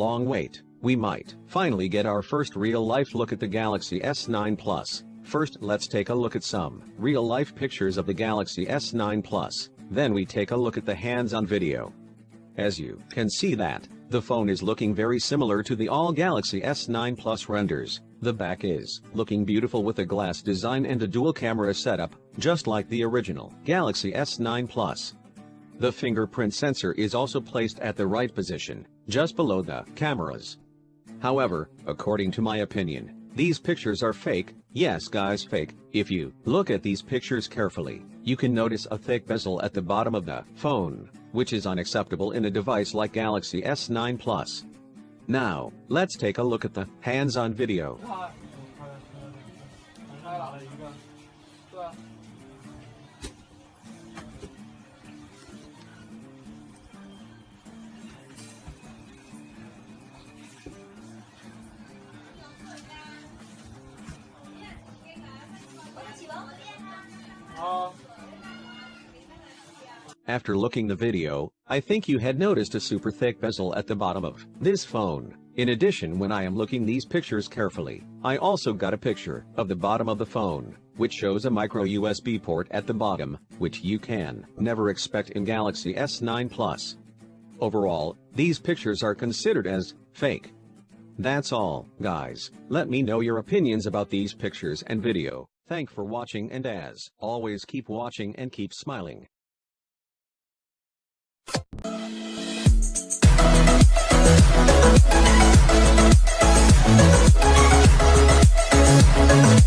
long wait, we might finally get our first real-life look at the Galaxy S9 Plus. First, let's take a look at some real-life pictures of the Galaxy S9 Plus. Then we take a look at the hands-on video. As you can see that, the phone is looking very similar to the all-Galaxy S9 Plus renders. The back is looking beautiful with a glass design and a dual-camera setup, just like the original Galaxy S9 Plus. The fingerprint sensor is also placed at the right position, just below the cameras. However, according to my opinion, these pictures are fake. Yes guys, fake. If you look at these pictures carefully, you can notice a thick bezel at the bottom of the phone, which is unacceptable in a device like Galaxy S9 Plus. Now, let's take a look at the hands-on video. After looking the video, I think you had noticed a super thick bezel at the bottom of this phone. In addition, when I am looking these pictures carefully, I also got a picture of the bottom of the phone, which shows a micro USB port at the bottom, which you can never expect in Galaxy S9 Plus. Overall, these pictures are considered as fake. That's all, guys. Let me know your opinions about these pictures and video. Thanks for watching, and as always, keep watching and keep smiling. We'll be right back.